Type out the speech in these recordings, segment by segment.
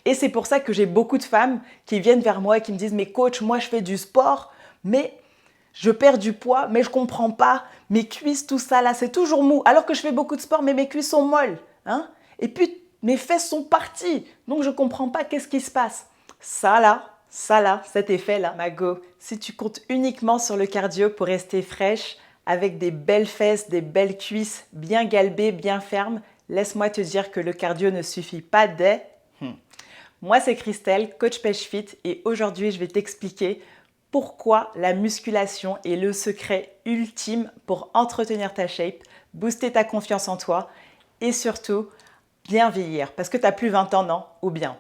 Et c'est pour ça que j'ai beaucoup de femmes qui viennent vers moi et qui me disent « Mais coach, moi je fais du sport, mais je perds du poids, mais je ne comprends pas. Mes cuisses, tout ça là, c'est toujours mou. Alors que je fais beaucoup de sport, mais mes cuisses sont molles. Hein? Et puis, mes fesses sont parties. Donc, je ne comprends pas qu'est-ce qui se passe. » Ça là, cet effet-là, ma go, si tu comptes uniquement sur le cardio pour rester fraîche, avec des belles fesses, des belles cuisses, bien galbées, bien fermes, laisse-moi te dire que le cardio ne suffit pas dès... Moi, c'est Christelle, coach Pêche Fit, et aujourd'hui, je vais t'expliquer pourquoi la musculation est le secret ultime pour entretenir ta shape, booster ta confiance en toi et surtout bien vieillir. Parce que tu n'as plus 20 ans, non? Ou bien.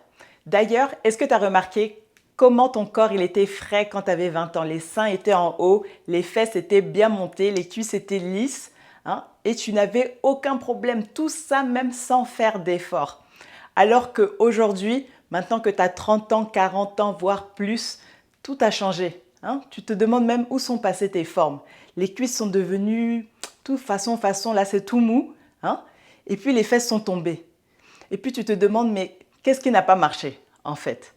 D'ailleurs, est-ce que tu as remarqué comment ton corps il était frais quand tu avais 20 ans? Les seins étaient en haut, les fesses étaient bien montées, les cuisses étaient lisses, hein, et tu n'avais aucun problème. Tout ça même sans faire d'effort. Alors qu'aujourd'hui, maintenant que tu as 30 ans, 40 ans, voire plus, tout a changé. Hein? Tu te demandes même où sont passées tes formes. Les cuisses sont devenues tout façon, là c'est tout mou. Hein? Et puis les fesses sont tombées. Et puis tu te demandes, mais qu'est-ce qui n'a pas marché en fait?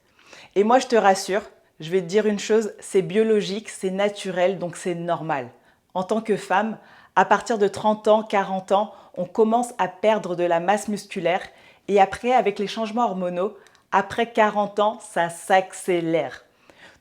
Et moi je te rassure, je vais te dire une chose, c'est biologique, c'est naturel, donc c'est normal. En tant que femme, à partir de 30 ans, 40 ans, on commence à perdre de la masse musculaire et après, avec les changements hormonaux, après 40 ans, ça s'accélère.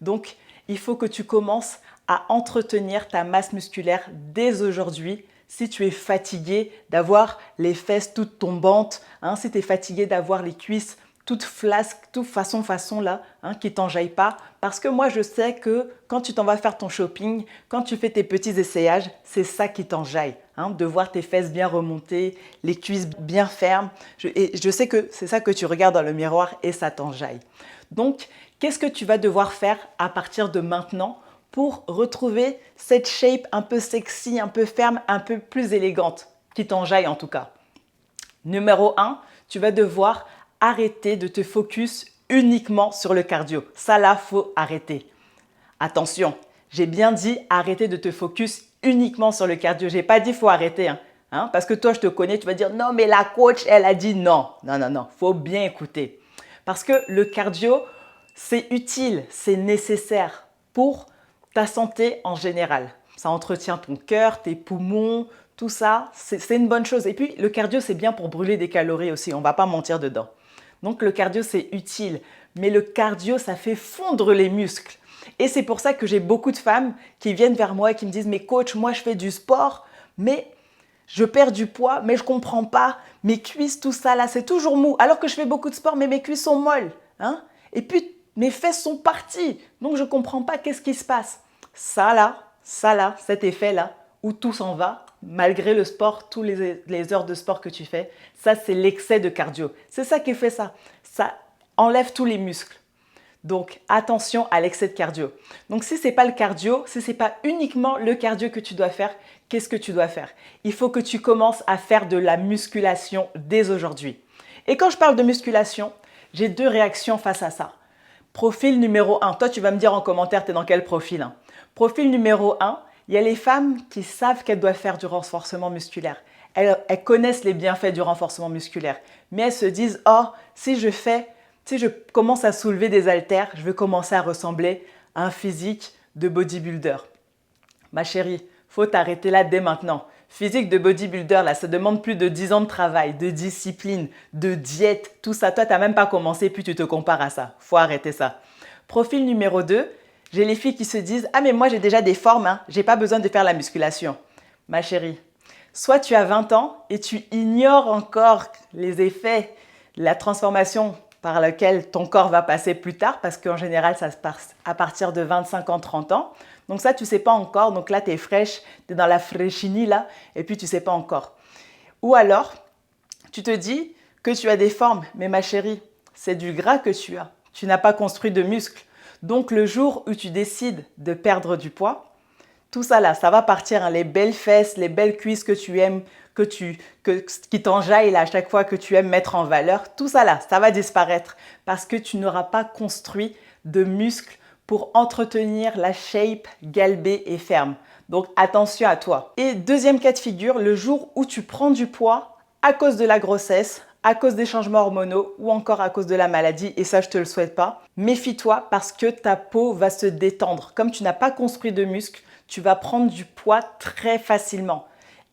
Donc, il faut que tu commences à entretenir ta masse musculaire dès aujourd'hui. Si tu es fatigué d'avoir les fesses toutes tombantes, hein, si tu es fatigué d'avoir les cuisses toutes flasques, toutes façon là, hein, qui t'enjaillent pas. Parce que moi, je sais que quand tu t'en vas faire ton shopping, quand tu fais tes petits essayages, c'est ça qui t'enjaille. Hein, de voir tes fesses bien remontées, les cuisses bien fermes. Et je sais que c'est ça que tu regardes dans le miroir et ça t'enjaille. Donc, qu'est-ce que tu vas devoir faire à partir de maintenant pour retrouver cette shape un peu sexy, un peu ferme, un peu plus élégante, qui t'enjaille en tout cas? Numéro 1, tu vas devoir arrêter de te focus uniquement sur le cardio. Ça là, faut arrêter. Attention, j'ai bien dit arrêter de te focus uniquement sur le cardio. J'ai pas dit faut arrêter. Hein, parce que toi, je te connais, tu vas dire non, mais la coach, elle a dit non. Non. Faut bien écouter. Parce que le cardio, c'est utile, c'est nécessaire pour ta santé en général. Ça entretient ton cœur, tes poumons, tout ça, c'est une bonne chose. Et puis, le cardio, c'est bien pour brûler des calories aussi, on ne va pas mentir dedans. Donc, le cardio, c'est utile. Mais le cardio, ça fait fondre les muscles. Et c'est pour ça que j'ai beaucoup de femmes qui viennent vers moi et qui me disent « Mais coach, moi, je fais du sport, mais je perds du poids, mais je ne comprends pas. Mes cuisses, tout ça, là, c'est toujours mou. Alors que je fais beaucoup de sport, mais mes cuisses sont molles. Hein? Et puis, mes fesses sont parties. Donc, je ne comprends pas qu'est-ce qui se passe. » Ça là, cet effet-là, où tout s'en va, malgré le sport, toutes les heures de sport que tu fais, ça, c'est l'excès de cardio. C'est ça qui fait ça. Ça enlève tous les muscles. Donc, attention à l'excès de cardio. Donc, si ce n'est pas le cardio, si ce n'est pas uniquement le cardio que tu dois faire, qu'est-ce que tu dois faire? Il faut que tu commences à faire de la musculation dès aujourd'hui. Et quand je parle de musculation, j'ai deux réactions face à ça. Profil numéro 1. Toi, tu vas me dire en commentaire, tu es dans quel profil? Profil numéro 1, il y a les femmes qui savent qu'elles doivent faire du renforcement musculaire. Elles connaissent les bienfaits du renforcement musculaire. Mais elles se disent, oh, si je commence à soulever des haltères, je vais commencer à ressembler à un physique de bodybuilder. Ma chérie, faut t'arrêter là dès maintenant. Physique de bodybuilder, là, ça demande plus de 10 ans de travail, de discipline, de diète, tout ça. Toi, tu n'as même pas commencé, puis tu te compares à ça. Faut arrêter ça. Profil numéro 2, j'ai les filles qui se disent « Ah, mais moi, j'ai déjà des formes, hein, j'ai pas besoin de faire la musculation. » Ma chérie, soit tu as 20 ans et tu ignores encore les effets, la transformation par laquelle ton corps va passer plus tard, parce qu'en général, ça se passe à partir de 25 ans, 30 ans. Donc ça, tu ne sais pas encore. Donc là, tu es fraîche, tu es dans la fraîchinie, là, et puis tu ne sais pas encore. Ou alors, tu te dis que tu as des formes. Mais ma chérie, c'est du gras que tu as. Tu n'as pas construit de muscles. Donc, le jour où tu décides de perdre du poids, tout ça là, ça va partir. Hein, les belles fesses, les belles cuisses que tu aimes, qui t'enjaillent à chaque fois que tu aimes mettre en valeur, tout ça là, ça va disparaître parce que tu n'auras pas construit de muscles pour entretenir la shape galbée et ferme. Donc, attention à toi. Et deuxième cas de figure, le jour où tu prends du poids à cause de la grossesse, à cause des changements hormonaux ou encore à cause de la maladie, et ça je te le souhaite pas. Méfie-toi parce que ta peau va se détendre. Comme tu n'as pas construit de muscles, tu vas prendre du poids très facilement.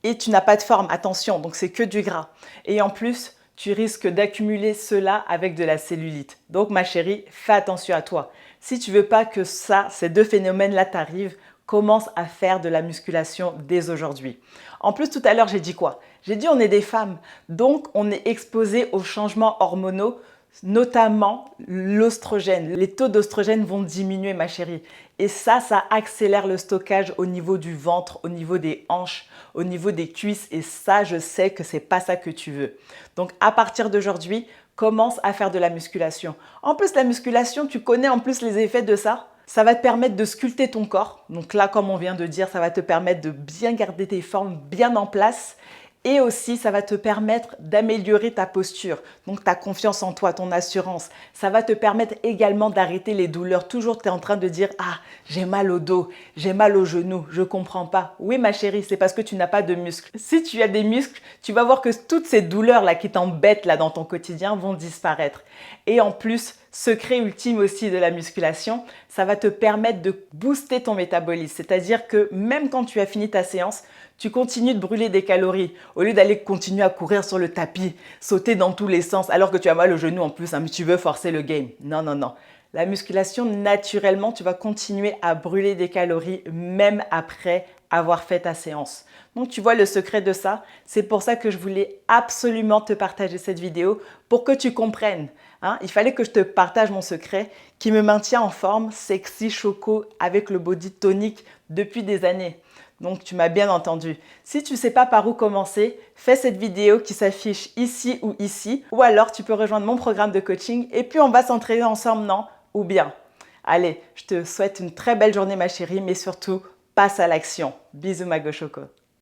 Et tu n'as pas de forme, attention, donc c'est que du gras. Et en plus, tu risques d'accumuler cela avec de la cellulite. Donc ma chérie, fais attention à toi. Si tu veux pas que ces deux phénomènes-là t'arrivent, commence à faire de la musculation dès aujourd'hui. En plus, tout à l'heure, j'ai dit quoi? J'ai dit on est des femmes, donc on est exposé aux changements hormonaux, notamment l'oestrogène. Les taux d'oestrogène vont diminuer, ma chérie. Et ça accélère le stockage au niveau du ventre, au niveau des hanches, au niveau des cuisses. Et ça, je sais que c'est pas ça que tu veux. Donc, à partir d'aujourd'hui, commence à faire de la musculation. En plus, la musculation, tu connais en plus les effets de ça. Ça va te permettre de sculpter ton corps. Donc là, comme on vient de dire, ça va te permettre de bien garder tes formes bien en place. Et aussi, ça va te permettre d'améliorer ta posture, donc ta confiance en toi, ton assurance. Ça va te permettre également d'arrêter les douleurs. Toujours, tu es en train de dire « Ah, j'ai mal au dos, j'ai mal au genou, je comprends pas. » Oui, ma chérie, c'est parce que tu n'as pas de muscles. Si tu as des muscles, tu vas voir que toutes ces douleurs-là qui t'embêtent là dans ton quotidien vont disparaître. Et en plus, secret ultime aussi de la musculation, ça va te permettre de booster ton métabolisme. C'est-à-dire que même quand tu as fini ta séance, tu continues de brûler des calories au lieu d'aller continuer à courir sur le tapis, sauter dans tous les sens alors que tu as mal au genou en plus, hein, mais tu veux forcer le game. Non, non, non. La musculation, naturellement, tu vas continuer à brûler des calories même après avoir fait ta séance. Donc, tu vois le secret de ça. C'est pour ça que je voulais absolument te partager cette vidéo pour que tu comprennes. Hein, il fallait que je te partage mon secret qui me maintient en forme, sexy, choco, avec le body tonique depuis des années. Donc, tu m'as bien entendu. Si tu ne sais pas par où commencer, fais cette vidéo qui s'affiche ici ou ici. Ou alors, tu peux rejoindre mon programme de coaching et puis on va s'entraîner ensemble, non? Ou bien. Allez, je te souhaite une très belle journée, ma chérie, mais surtout, passe à l'action. Bisous, ma go choco.